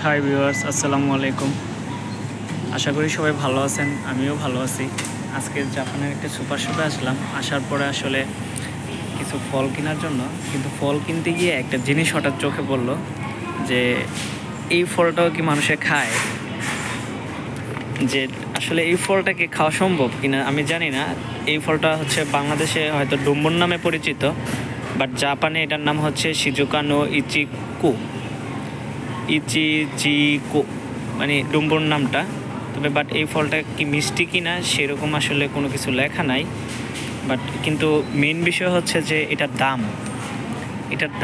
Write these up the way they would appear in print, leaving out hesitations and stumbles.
Hi viewers, আসসালামু আলাইকুম। আশা করি সবাই ভালো আছেন, আমিও ভালো আছি। আজকে জাপানের একটা সুপার শপে আসলাম। আসার পরে আসলে কিছু ফল কেনার জন্য, কিন্তু ফল কিনতে গিয়ে একটা জিনিস হঠাৎ চোখে পড়লো যে এই ফলটাও কি মানুষে খায়, যে আসলে এই ফলটা কি খাওয়া সম্ভব কিনা আমি জানি না। এই ফলটা হচ্ছে বাংলাদেশে হয়তো ডুম্বুর নামে পরিচিত, বাট জাপানে এটার নাম হচ্ছে শিজুকা নো ইচিকো, মানে ডুম্বুর নামটা। তবে বাট এই ফলটা কি মিষ্টি কিনা সেরকম আসলে কোনো কিছু লেখা নাই। বাট কিন্তু মেন বিষয় হচ্ছে যে এটার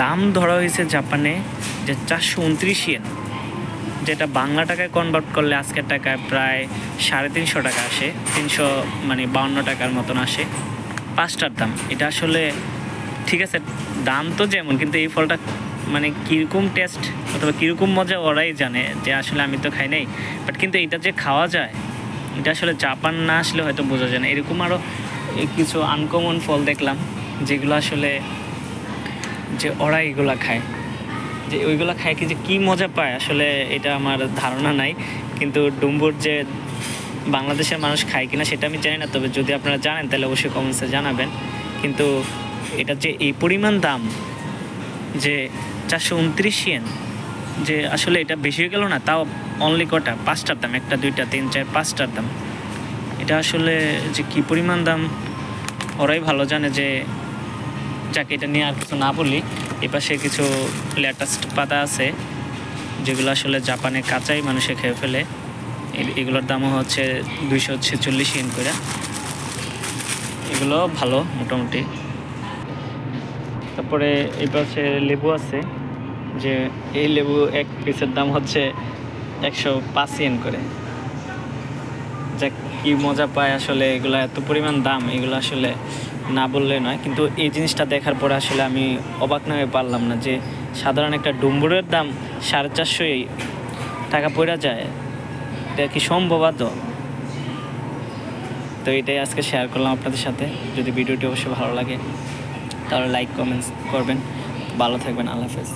দাম ধরা হয়েছে জাপানে যে 429 ইয়েন, যেটা বাংলা টাকায় কনভার্ট করলে আজকের টাকায় প্রায় 350 টাকা আসে, 352 টাকার মতন আসে পাঁচটার দাম। এটা আসলে ঠিক আছে, দাম তো যেমন, কিন্তু এই ফলটা মানে কীরকম টেস্ট অথবা কীরকম মজা ওরাই জানে, যে আসলে আমি তো খাই নাই। বাট কিন্তু এটা যে খাওয়া যায়, এটা আসলে জাপান না আসলে হয়তো বোঝা যায় না। এরকম আরও কিছু আনকমন ফল দেখলাম যেগুলো আসলে যে ওরা এগুলো খায়, যে ওইগুলো খায় কি যে কী মজা পায় আসলে এটা আমার ধারণা নাই। কিন্তু ডুম্বুর যে বাংলাদেশের মানুষ খায় কিনা সেটা আমি জানি না, তবে যদি আপনারা জানেন তাহলে অবশ্যই কমেন্টসে জানাবেন। কিন্তু এটা যে এই পরিমাণ দাম, যে 429 ইয়েন, যে আসলে এটা বেশি হয়ে গেল না? তাও অনলি কটা, পাঁচটার দাম, 1 2 3 4 5টার দাম। এটা আসলে যে কী পরিমাণ দাম ওরাই ভালো জানে। যে যাকে এটা নিয়ে আর কিছু না বলি, এপাশে কিছু লেটেস্ট পাতা আছে যেগুলো আসলে জাপানে কাঁচাই মানুষে খেয়ে ফেলে। এগুলোর দামও হচ্ছে 246 ইয়েন করে। এগুলো ভালো মোটামুটি। তারপরে এই পাশে লেবু আছে, যে এই লেবু এক পিসের দাম হচ্ছে 105 ইয়েন করে। যা কি মজা পায় আসলে, এগুলো এত পরিমাণ দাম, এগুলো আসলে না বললে নয়। কিন্তু এই জিনিসটা দেখার পরে আসলে আমি অবাক না হয়ে পারলাম না, যে সাধারণ একটা ডুম্বুরের দাম 450 টাকা পড়ে যায়, এটা কি সম্ভব আদৌ? তো এটাই আজকে শেয়ার করলাম আপনাদের সাথে। যদি ভিডিওটি অবশ্যই ভালো লাগে তাহলে লাইক কমেন্টস করবেন। ভালো থাকবেন, আল্লাহ হাফেজ।